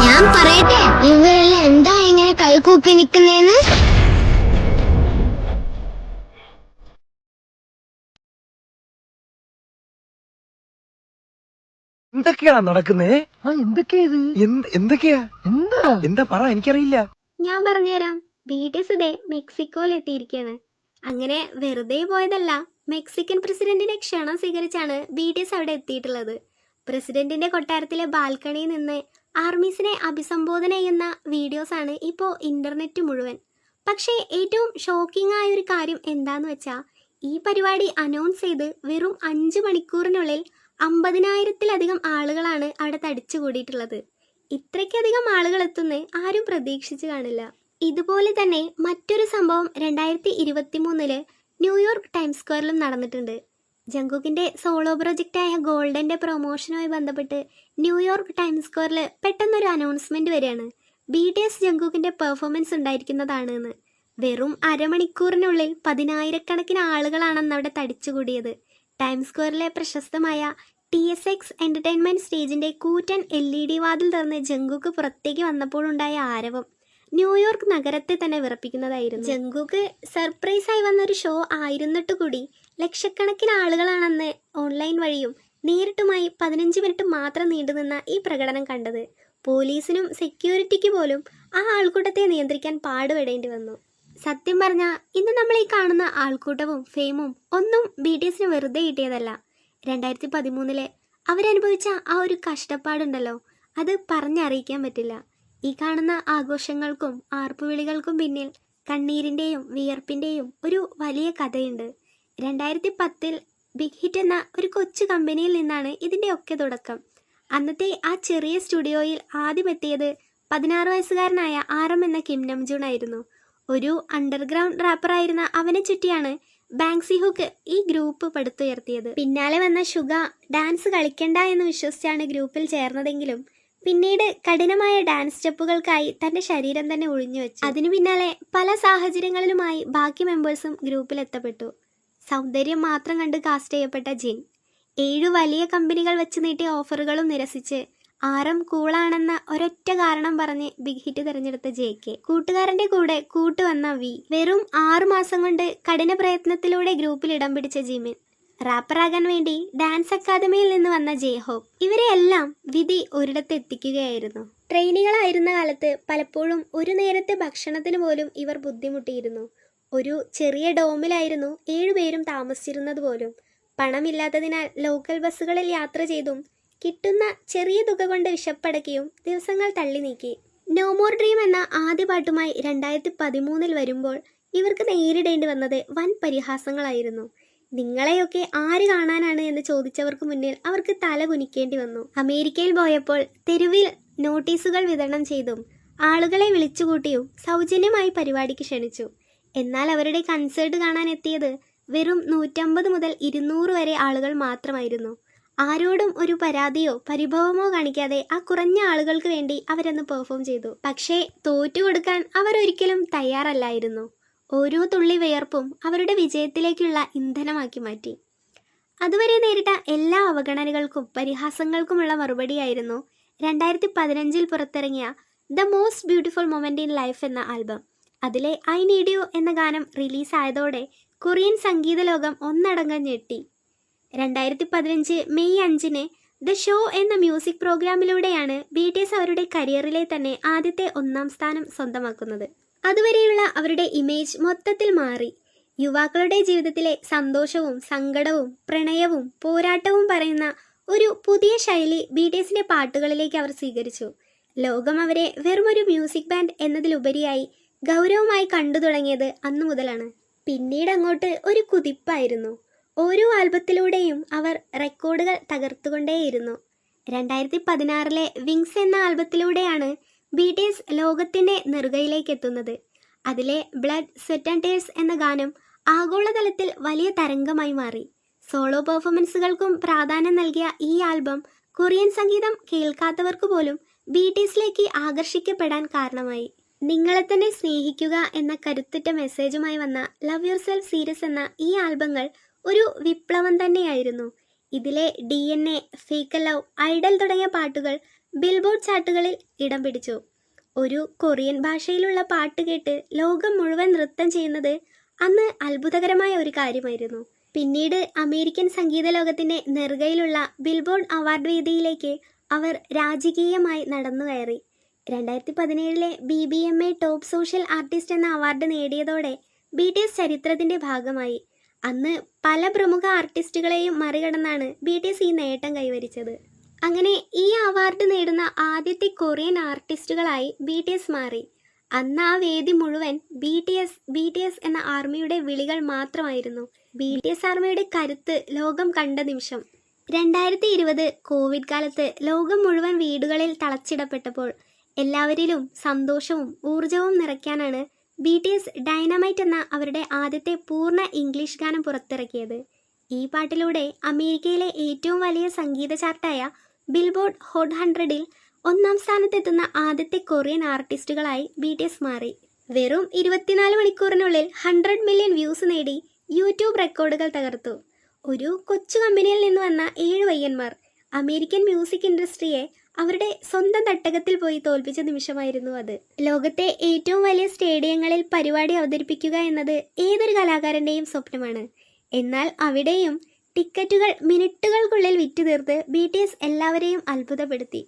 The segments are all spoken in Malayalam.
ഞാൻ പറയട്ടെ, ഇവരെല്ലാം എന്താ ഇങ്ങനെ കൈകൂപ്പി നിൽക്കുന്നേന്ന്? എന്തൊക്കെയാണ് നടക്കുന്നേ? എന്തൊക്കെയാ ഇത്? എന്തൊക്കെയാ? എന്താ പറ, എനിക്കറിയില്ല. ഞാൻ പറഞ്ഞുതരാം. BTS ദേ മെക്സിക്കോയിൽ എത്തിയിരിക്കുകയാണ്. അങ്ങനെ വെറുതെ പോയതല്ല, മെക്സിക്കൻ പ്രസിഡന്റിന്റെ ക്ഷണം സ്വീകരിച്ചാണ് BTS അവിടെ എത്തിയിട്ടുള്ളത്. പ്രസിഡന്റിന്റെ കൊട്ടാരത്തിലെ ബാൽക്കണിയിൽ നിന്ന് ആർമീസിനെ അഭിസംബോധന ചെയ്യുന്ന വീഡിയോസാണ് ഇപ്പോൾ ഇന്റർനെറ്റ് മുഴുവൻ. പക്ഷേ ഏറ്റവും ഷോക്കിംഗ് ആയ ഒരു കാര്യം എന്താന്ന് വെച്ചാൽ, ഈ പരിപാടി അനൗൺസ് ചെയ്ത് വെറും 5 മണിക്കൂറിനുള്ളിൽ 50,000-ത്തിലധികം ആളുകളാണ് അവിടെ തടിച്ചുകൂടിയിട്ടുള്ളത്. ഇത്രയ്ക്കധികം ആളുകൾ എത്തുന്ന ആരും പ്രതീക്ഷിച്ചു കാണില്ല. ഇതുപോലെ തന്നെ മറ്റൊരു സംഭവം 2023 ന്യൂയോർക്ക് ടൈംസ് സ്ക്വയറിലും നടന്നിട്ടുണ്ട്. ജങ്കുക്കിന്റെ സോളോ പ്രൊജക്റ്റായ ഗോൾഡന്റെ പ്രൊമോഷനുമായി ബന്ധപ്പെട്ട് ന്യൂയോർക്ക് ടൈംസ് സ്ക്വയറിൽ പെട്ടെന്നൊരു അനൗൺസ്മെന്റ് വരികയാണ്. BTS ജങ്കുക്കിന്റെ പെർഫോമൻസ് ഉണ്ടായിരിക്കുന്നതാണ് എന്ന്. വെറും അരമണിക്കൂറിനുള്ളിൽ 10,000-കണക്കിന് ആളുകളാണെന്ന് അവിടെ തടിച്ചുകൂടിയത്. ടൈംസ് സ്ക്വയറിലെ പ്രശസ്തമായ TSX എന്റർടൈൻമെന്റ് സ്റ്റേജിന്റെ കൂറ്റൻ LED വാതിൽ തുറന്ന് ജങ്കുക്ക് പുറത്തേക്ക് വന്നപ്പോഴുണ്ടായ ആരവം ന്യൂയോർക്ക് നഗരത്തെ തന്നെ വിറപ്പിക്കുന്നതായിരുന്നു. ജങ്കുക്ക് സർപ്രൈസായി വന്നൊരു ഷോ ആയിരുന്നിട്ട് കൂടി ലക്ഷക്കണക്കിന് ആളുകളാണെന്ന് ഓൺലൈൻ വഴിയും നേരിട്ടുമായി 15 മിനിറ്റ് മാത്രം നീണ്ടുനിന്ന ഈ പ്രകടനം കണ്ടത്. പോലീസിനും സെക്യൂരിറ്റിക്ക് പോലും ആ ആൾക്കൂട്ടത്തെ നിയന്ത്രിക്കാൻ പാടുപെടേണ്ടി വന്നു. സത്യം പറഞ്ഞാൽ ഇന്ന് നമ്മൾ ഈ കാണുന്ന ആൾക്കൂട്ടവും ഫെയിമും ഒന്നും BTSന് വെറുതെ കിട്ടിയതല്ല. 2013 അവരനുഭവിച്ച ആ ഒരു കഷ്ടപ്പാടുണ്ടല്ലോ, അത് പറഞ്ഞറിയിക്കാൻ പറ്റില്ല. ഈ കാണുന്ന ആഘോഷങ്ങൾക്കും ആർപ്പുവിളികൾക്കും പിന്നിൽ കണ്ണീരിൻ്റെയും വിയർപ്പിൻ്റെയും ഒരു വലിയ കഥയുണ്ട്. 2010 ബിഗ് ഹിറ്റ് എന്ന ഒരു കൊച്ചു കമ്പനിയിൽ നിന്നാണ് ഇതിൻ്റെയൊക്കെ തുടക്കം. അന്നത്തെ ആ ചെറിയ സ്റ്റുഡിയോയിൽ ആദ്യം എത്തിയത് 16 വയസ്സുകാരനായ RM എന്ന കിം നംജൂൺ ആയിരുന്നു. ഒരു അണ്ടർഗ്രൗണ്ട് റാപ്പറായിരുന്ന അവനെ ചുറ്റിയാണ് ബാങ്സി ഹുക്ക് ഈ ഗ്രൂപ്പ് പടുത്തുയർത്തിയത്. പിന്നാലെ വന്ന ഷുഗ ഡാൻസ് കളിക്കണ്ട എന്ന് വിശ്വസിച്ചാണ് ഗ്രൂപ്പിൽ ചേർന്നതെങ്കിലും പിന്നീട് കഠിനമായ ഡാൻസ് സ്റ്റെപ്പുകൾക്കായി തന്റെ ശരീരം തന്നെ ഒഴിഞ്ഞുവെച്ചു. അതിനു പിന്നാലെ പല സാഹചര്യങ്ങളിലുമായി ബാക്കി മെമ്പേഴ്സും ഗ്രൂപ്പിൽ എത്തപ്പെട്ടു. സൗന്ദര്യം മാത്രം കണ്ട് കാസ്റ്റ് ചെയ്യപ്പെട്ട ജിൻ 7 വലിയ കമ്പനികൾ വെച്ച് നീട്ടിയ ഓഫറുകളും നിരസിച്ച് RM കൂളാണെന്ന ഒരൊറ്റ കാരണം പറഞ്ഞ് ബിഗ് ഹിറ്റ് തിരഞ്ഞെടുത്ത JK, കൂട്ടുകാരന്റെ കൂടെ കൂട്ടുവന്ന V, വെറും 6 മാസം കൊണ്ട് കഠിന പ്രയത്നത്തിലൂടെ ഗ്രൂപ്പിൽ ഇടം പിടിച്ച ജിമിൻ, റാപ്പറാകാൻ വേണ്ടി ഡാൻസ് അക്കാദമിയിൽ നിന്ന് വന്ന ജെഹോപ്പ്, ഇവരെയെല്ലാം വിധി ഒരിടത്ത് എത്തിക്കുകയായിരുന്നു. ട്രെയിനികളായിരുന്ന കാലത്ത് പലപ്പോഴും ഒരു നേരത്തെ ഭക്ഷണത്തിന് പോലും ഇവർ ബുദ്ധിമുട്ടിയിരുന്നു. ഒരു ചെറിയ ഡോമിലായിരുന്നു 7 പേരും താമസിച്ചിരുന്നത് പോലും. പണമില്ലാത്തതിനാൽ ലോക്കൽ ബസ്സുകളിൽ യാത്ര ചെയ്തും കിട്ടുന്ന ചെറിയ തുക കൊണ്ട് വിശപ്പടക്കിയും ദിവസങ്ങൾ തള്ളി നീക്കി. നോ മോർ ഡ്രീം എന്ന ആദ്യ പാട്ടുമായി 2013 വരുമ്പോൾ ഇവർക്ക് നേരിടേണ്ടി വന്നത് വൻ പരിഹാസങ്ങളായിരുന്നു. നിങ്ങളെയൊക്കെ ആര് കാണാനാണ് എന്ന് ചോദിച്ചവർക്ക് മുന്നിൽ അവർക്ക് തല കുനിക്കേണ്ടി വന്നു. അമേരിക്കയിൽ പോയപ്പോൾ തെരുവിൽ നോട്ടീസുകൾ വിതരണം ചെയ്തും ആളുകളെ വിളിച്ചുകൂട്ടിയും സൗജന്യമായി പരിപാടിക്ക് ക്ഷണിച്ചു. എന്നാൽ അവരുടെ കൺസേർട്ട് കാണാൻ എത്തിയത് വെറും 150 മുതൽ 200 വരെ ആളുകൾ മാത്രമായിരുന്നു. ആരോടും ഒരു പരാതിയോ പരിഭവമോ കാണിക്കാതെ ആ കുറഞ്ഞ ആളുകൾക്ക് വേണ്ടി അവരന്ന് പെർഫോം ചെയ്തു. പക്ഷേ തോറ്റുകൊടുക്കാൻ അവർ ഒരിക്കലും തയ്യാറല്ലായിരുന്നു. ഓരോ തുള്ളി വിയർപ്പും അവരുടെ വിജയത്തിലേക്കുള്ള ഇന്ധനമാക്കി മാറ്റി. അതുവരെ നേരിട്ട എല്ലാ അവഗണനകൾക്കും പരിഹാസങ്ങൾക്കുമുള്ള മറുപടിയായിരുന്നു 2015 പുറത്തിറങ്ങിയ the most beautiful moment in life എന്ന ആൽബം. അതിലെ ഐ നീഡ് യു എന്ന ഗാനം റിലീസായതോടെ കൊറിയൻ സംഗീത ലോകം ഒന്നടങ്കം ഞെട്ടി. 2015 മെയ് 5 ദ ഷോ എന്ന മ്യൂസിക് പ്രോഗ്രാമിലൂടെയാണ് BTS അവരുടെ കരിയറിലെ തന്നെ ആദ്യത്തെ 1ാം സ്ഥാനം സ്വന്തമാക്കുന്നത്. അതുവരെയുള്ള അവരുടെ ഇമേജ് മൊത്തത്തിൽ മാറി. യുവാക്കളുടെ ജീവിതത്തിലെ സന്തോഷവും സങ്കടവും പ്രണയവും പോരാട്ടവും പറയുന്ന ഒരു പുതിയ ശൈലി BTSന്റെ പാട്ടുകളിലേക്ക് അവർ സ്വീകരിച്ചു. ലോകം അവരെ വെറുമൊരു മ്യൂസിക് ബാൻഡ് എന്നതിലുപരിയായി ഗൗരവമായി കണ്ടു തുടങ്ങിയത് അന്നു മുതലാണ്. പിന്നീട് അങ്ങോട്ട് ഒരു കുതിപ്പായിരുന്നു. ഓരോ ആൽബത്തിലൂടെയും അവർ റെക്കോർഡുകൾ തകർത്തുകൊണ്ടേയിരുന്നു. 2016 വിങ്സ് എന്ന ആൽബത്തിലൂടെയാണ് BTS ലോകത്തിൻ്റെ നെറുകയിലേക്ക് എത്തുന്നത്. അതിലെ ബ്ലഡ് സ്വെറ്റ് ആൻഡ് ടീയേഴ്സ് എന്ന ഗാനം ആഗോളതലത്തിൽ വലിയ തരംഗമായി മാറി. സോളോ പെർഫോമൻസുകൾക്കും പ്രാധാന്യം നൽകിയ ഈ ആൽബം കൊറിയൻ സംഗീതം കേൾക്കാത്തവർക്ക് പോലും BTSലേക്ക് ആകർഷിക്കപ്പെടാൻ കാരണമായി. നിങ്ങളെ തന്നെ സ്നേഹിക്കുക എന്ന കരുത്തുറ്റ മെസ്സേജുമായി വന്ന ലവ് യുവർ സെൽഫ് സീരീസ് എന്ന ഈ ആൽബങ്ങൾ ഒരു വിപ്ലവം തന്നെയായിരുന്നു. ഇതിലെ DNA, ഫേക്ക് ലവ്, ഐഡൽ തുടങ്ങിയ പാട്ടുകൾ ബിൽബോർഡ് ചാർട്ടുകളിൽ ഇടം പിടിച്ചു. ഒരു കൊറിയൻ ഭാഷയിലുള്ള പാട്ട് കേട്ട് ലോകം മുഴുവൻ നൃത്തം ചെയ്യുന്നത് അന്ന് അത്ഭുതകരമായ ഒരു കാര്യമായിരുന്നു. പിന്നീട് അമേരിക്കൻ സംഗീത ലോകത്തിന്റെ നെറുകയിലുള്ള ബിൽബോർഡ് അവാർഡ് വേദിയിലേക്ക് അവർ രാജകീയമായി നടന്നു കയറി. 2017 BBMA ടോപ്പ് സോഷ്യൽ ആർട്ടിസ്റ്റ് എന്ന അവാർഡ് നേടിയതോടെ BTS ചരിത്രത്തിന്റെ ഭാഗമായി. അന്ന് പല പ്രമുഖ ആർട്ടിസ്റ്റുകളെയും മറികടന്നാണ് BTS ഈ നേട്ടം കൈവരിച്ചത്. അങ്ങനെ ഈ അവാർഡ് നേടുന്ന ആദ്യത്തെ കൊറിയൻ ആർട്ടിസ്റ്റുകളായി BTS മാറി. അന്ന് ആ വേദി മുഴുവൻ BTS എന്ന ആർമിയുടെ വിളികൾ മാത്രമായിരുന്നു. BTS ആർമിയുടെ കരുത്ത് ലോകം കണ്ട നിമിഷം. 2020 കോവിഡ് കാലത്ത് ലോകം മുഴുവൻ വീടുകളിൽ തളച്ചിടപ്പെട്ടപ്പോൾ എല്ലാവരിലും സന്തോഷവും ഊർജവും നിറയ്ക്കാനാണ് BTS ഡൈനാമൈറ്റ് എന്ന അവരുടെ ആദ്യത്തെ പൂർണ്ണ ഇംഗ്ലീഷ് ഗാനം പുറത്തിറക്കിയത്. ഈ പാട്ടിലൂടെ അമേരിക്കയിലെ ഏറ്റവും വലിയ സംഗീത ചാർട്ടായ ബിൽബോർഡ് ഹോട്ട് 100-ൽ 1-ാം സ്ഥാനത്തെത്തുന്ന ആദ്യത്തെ കൊറിയൻ ആർട്ടിസ്റ്റുകളായി BTS മാറി. വെറും 24 മണിക്കൂറിനുള്ളിൽ 100 മില്യൺ വ്യൂസ് നേടി യൂട്യൂബ് റെക്കോർഡുകൾ തകർത്തു. ഒരു കൊച്ചു കമ്പനിയിൽ നിന്ന് വന്ന 7 പയ്യന്മാർ അമേരിക്കൻ മ്യൂസിക് ഇൻഡസ്ട്രിയെ അവരുടെ സ്വന്തം തട്ടകത്തിൽ പോയി തോൽപ്പിച്ച നിമിഷമായിരുന്നു അത്. ലോകത്തെ ഏറ്റവും വലിയ സ്റ്റേഡിയങ്ങളിൽ പരിപാടി അവതരിപ്പിക്കുക എന്നത് ഏതൊരു കലാകാരൻ്റെയും സ്വപ്നമാണ്. എന്നാൽ അവിടെയും ടിക്കറ്റുകൾ മിനിറ്റുകൾക്കുള്ളിൽ വിറ്റുതീർത്ത് BTS എല്ലാവരെയും അത്ഭുതപ്പെടുത്തി.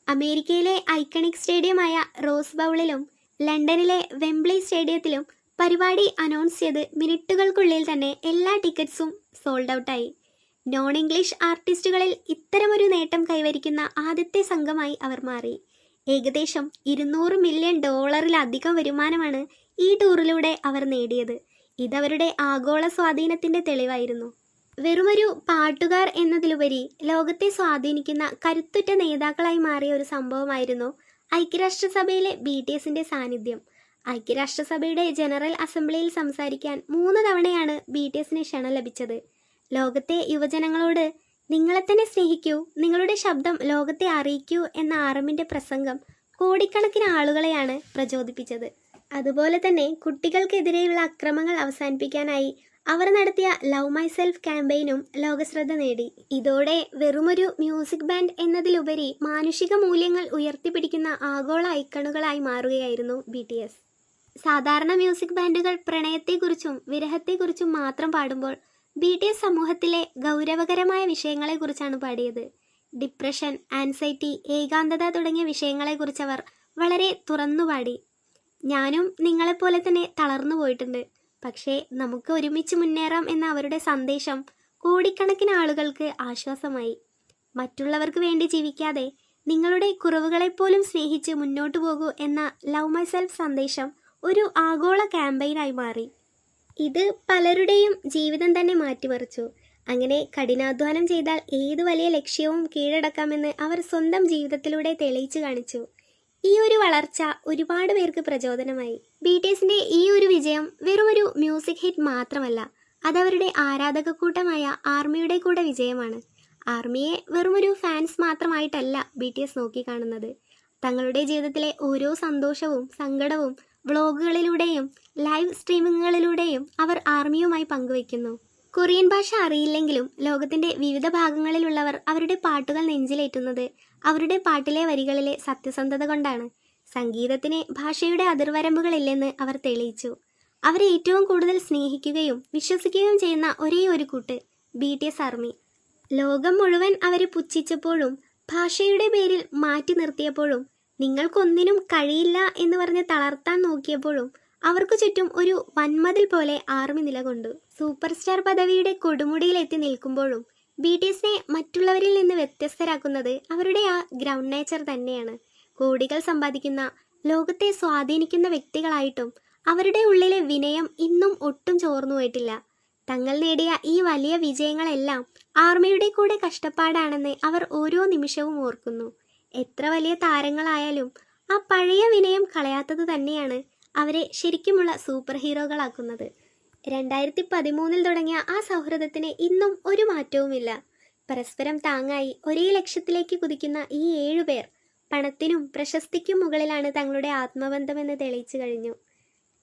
അമേരിക്കയിലെ ഐക്കണിക് സ്റ്റേഡിയമായ റോസ് ബൗളിലും ലണ്ടനിലെ വെംബ്ലി സ്റ്റേഡിയത്തിലും പരിപാടി അനൗൺസ് ചെയ്ത് മിനിറ്റുകൾക്കുള്ളിൽ തന്നെ എല്ലാ ടിക്കറ്റ്സും സോൾഡ് ഔട്ടായി. നോൺ ഇംഗ്ലീഷ് ആർട്ടിസ്റ്റുകളിൽ ഇത്തരമൊരു നേട്ടം കൈവരിക്കുന്ന ആദ്യത്തെ സംഘമായി അവർ മാറി. ഏകദേശം $200 മില്യൺ വരുമാനമാണ് ഈ ടൂറിലൂടെ അവർ നേടിയത്. ഇതവരുടെ ആഗോള സ്വാധീനത്തിന്റെ തെളിവായിരുന്നു. വെറുമൊരു പാട്ടുകാർ എന്നതിലുപരി ലോകത്തെ സ്വാധീനിക്കുന്ന കരുത്തുറ്റ നേതാക്കളായി മാറിയ ഒരു സംഭവമായിരുന്നു ഐക്യരാഷ്ട്രസഭയിലെ BTSന്റെ സാന്നിധ്യം. ഐക്യരാഷ്ട്രസഭയുടെ ജനറൽ അസംബ്ലിയിൽ സംസാരിക്കാൻ 3 തവണയാണ് BTSന് ക്ഷണം ലഭിച്ചത്. ലോകത്തെ യുവജനങ്ങളോട് നിങ്ങളെ തന്നെ സ്നേഹിക്കൂ, നിങ്ങളുടെ ശബ്ദം ലോകത്തെ അറിയിക്കൂ എന്ന ആർമിന്റെ പ്രസംഗം കോടിക്കണക്കിന് ആളുകളെയാണ് പ്രചോദിപ്പിച്ചത്. അതുപോലെ തന്നെ കുട്ടികൾക്കെതിരെയുള്ള അക്രമങ്ങൾ അവസാനിപ്പിക്കാനായി അവർ നടത്തിയ ലവ് മൈ സെൽഫ് ക്യാമ്പയിനും ലോകശ്രദ്ധ നേടി. ഇതോടെ വെറുമൊരു മ്യൂസിക് ബാൻഡ് എന്നതിലുപരി മാനുഷിക മൂല്യങ്ങൾ ഉയർത്തിപ്പിടിക്കുന്ന ആഗോള ഐക്കണുകളായി മാറുകയായിരുന്നു BTS. സാധാരണ മ്യൂസിക് ബാൻഡുകൾ പ്രണയത്തെക്കുറിച്ചും വിരഹത്തെക്കുറിച്ചും മാത്രം പാടുമ്പോൾ BTS സമൂഹത്തിലെ ഗൗരവകരമായ വിഷയങ്ങളെക്കുറിച്ചാണ് പാടിയത്. ഡിപ്രഷൻ, ആൻസൈറ്റി, ഏകാന്തത തുടങ്ങിയ വിഷയങ്ങളെക്കുറിച്ച് അവർ വളരെ തുറന്നു പാടി. ഞാനും നിങ്ങളെപ്പോലെ തന്നെ തളർന്നു പോയിട്ടുണ്ട്, പക്ഷേ നമുക്ക് ഒരുമിച്ച് മുന്നേറാം എന്ന അവരുടെ സന്ദേശം കോടിക്കണക്കിന് ആളുകൾക്ക് ആശ്വാസമായി. മറ്റുള്ളവർക്ക് വേണ്ടി ജീവിക്കാതെ നിങ്ങളുടെ കുറവുകളെപ്പോലും സ്നേഹിച്ച് മുന്നോട്ടു പോകൂ എന്ന ലവ് മൈ സെൽഫ് സന്ദേശം ഒരു ആഗോള ക്യാമ്പയിനായി മാറി. ഇത് പലരുടെയും ജീവിതം തന്നെ മാറ്റിമറിച്ചു. അങ്ങനെ കഠിനാധ്വാനം ചെയ്താൽ ഏതു വലിയ ലക്ഷ്യവും കീഴടക്കാമെന്ന് അവർ സ്വന്തം ജീവിതത്തിലൂടെ തെളിയിച്ചു കാണിച്ചു. ഈ ഒരു വളർച്ച ഒരുപാട് പേർക്ക് പ്രചോദനമായി. BTSന്റെ ഈ ഒരു വിജയം വെറുമൊരു മ്യൂസിക് ഹിറ്റ് മാത്രമല്ല, അതവരുടെ ആരാധക കൂട്ടമായ ആർമിയുടെ കൂടെ വിജയമാണ്. ആർമിയെ വെറുമൊരു ഫാൻസ് മാത്രമായിട്ടല്ല BTS നോക്കിക്കാണുന്നത്. തങ്ങളുടെ ജീവിതത്തിലെ ഓരോ സന്തോഷവും സങ്കടവും വ്ളോഗുകളിലൂടെയും ലൈവ് സ്ട്രീമിങ്ങുകളിലൂടെയും അവർ ആർമിയുമായി പങ്കുവയ്ക്കുന്നു. കൊറിയൻ ഭാഷ അറിയില്ലെങ്കിലും ലോകത്തിന്റെ വിവിധ ഭാഗങ്ങളിലുള്ളവർ അവരുടെ പാട്ടുകൾ നെഞ്ചിലേറ്റുന്നത് അവരുടെ പാട്ടിലെ വരികളിലെ സത്യസന്ധത കൊണ്ടാണ്. സംഗീതത്തിന് ഭാഷയുടെ അതിർവരമ്പുകളില്ലെന്ന് അവർ തെളിയിച്ചു. അവരെ ഏറ്റവും കൂടുതൽ സ്നേഹിക്കുകയും വിശ്വസിക്കുകയും ചെയ്യുന്ന ഒരേ ഒരു കൂട്ട് BTS ആർമി. ലോകം മുഴുവൻ അവരെ പുച്ഛിച്ചപ്പോഴും ഭാഷയുടെ പേരിൽ മാറ്റി നിർത്തിയപ്പോഴും നിങ്ങൾക്കൊന്നിനും കഴിയില്ല എന്ന് പറഞ്ഞ് തളർത്താൻ നോക്കിയപ്പോഴും അവർക്ക് ചുറ്റും ഒരു വൻമതിൽ പോലെ ആർമി നിലകൊണ്ടു. സൂപ്പർ സ്റ്റാർ പദവിയുടെ കൊടുമുടിയിലെത്തി നിൽക്കുമ്പോഴും BTSനെ മറ്റുള്ളവരിൽ നിന്ന് വ്യത്യസ്തരാക്കുന്നത് അവരുടെ ആ ഗ്രൗണ്ട് നേച്ചർ തന്നെയാണ്. കോടികൾ സമ്പാദിക്കുന്ന, ലോകത്തെ സ്വാധീനിക്കുന്ന വ്യക്തികളായിട്ടും അവരുടെ ഉള്ളിലെ വിനയം ഇന്നും ഒട്ടും ചോർന്നു പോയിട്ടില്ല. തങ്ങൾ നേടിയ ഈ വലിയ വിജയങ്ങളെല്ലാം ആർമിയുടെ കൂടെ കഷ്ടപ്പാടാണെന്ന് അവർ ഓരോ നിമിഷവും ഓർക്കുന്നു. എത്ര വലിയ താരങ്ങളായാലും ആ പഴയ വിനയം കളയാത്തത് തന്നെയാണ് അവരെ ശരിക്കുമുള്ള സൂപ്പർ ഹീറോകളാക്കുന്നത്. 2013 തുടങ്ങിയ ആ സൗഹൃദത്തിന് ഇന്നും ഒരു മാറ്റവുമില്ല. പരസ്പരം താങ്ങായി ഒരേ ലക്ഷ്യത്തിലേക്ക് കുതിക്കുന്ന ഈ 7 പേർ പണത്തിനും പ്രശസ്തിക്കും മുകളിലാണ് തങ്ങളുടെ ആത്മബന്ധമെന്ന് തെളിയിച്ചു കഴിഞ്ഞു.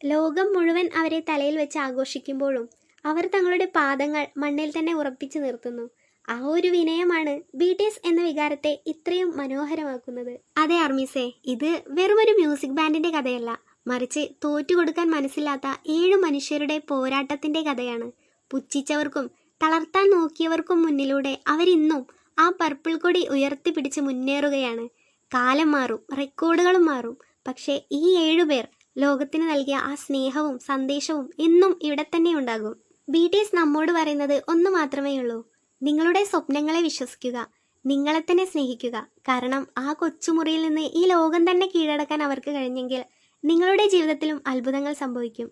ലോകം മുഴുവൻ അവരെ തലയിൽ വെച്ച് ആഘോഷിക്കുമ്പോഴും അവർ തങ്ങളുടെ പാദങ്ങൾ മണ്ണിൽ തന്നെ ഉറപ്പിച്ചു നിർത്തുന്നു. ആ ഒരു വിനയമാണ് BTS എന്ന വികാരത്തെ ഇത്രയും മനോഹരമാക്കുന്നത്. അതെ ആർമീസേ, ഇത് വെറുമൊരു മ്യൂസിക് ബാൻഡിന്റെ കഥയല്ല, മറിച്ച് തോറ്റുകൊടുക്കാൻ മനസ്സില്ലാത്ത 7 മനുഷ്യരുടെ പോരാട്ടത്തിന്റെ കഥയാണ്. പുച്ഛിച്ചവർക്കും തളർത്താൻ നോക്കിയവർക്കും മുന്നിലൂടെ അവരിന്നും ആ പർപ്പിൾ കൊടി ഉയർത്തിപ്പിടിച്ച് മുന്നേറുകയാണ്. കാലം മാറും, റെക്കോർഡുകളും മാറും, പക്ഷേ ഈ 7 പേർ ലോകത്തിന് നൽകിയ ആ സ്നേഹവും സന്ദേശവും എന്നും ഇവിടെ തന്നെ ഉണ്ടാകും. BTS നമ്മോട് പറയുന്നത് ഒന്ന് മാത്രമേ ഉള്ളൂ: നിങ്ങളുടെ സ്വപ്നങ്ങളെ വിശ്വസിക്കുക, നിങ്ങളെ തന്നെ സ്നേഹിക്കുക. കാരണം ആ കൊച്ചുമുറിയിൽ നിന്ന് ഈ ലോകം തന്നെ കീഴടക്കാൻ അവർക്ക് കഴിഞ്ഞെങ്കിൽ നിങ്ങളുടെ ജീവിതത്തിലും അത്ഭുതങ്ങൾ സംഭവിക്കും.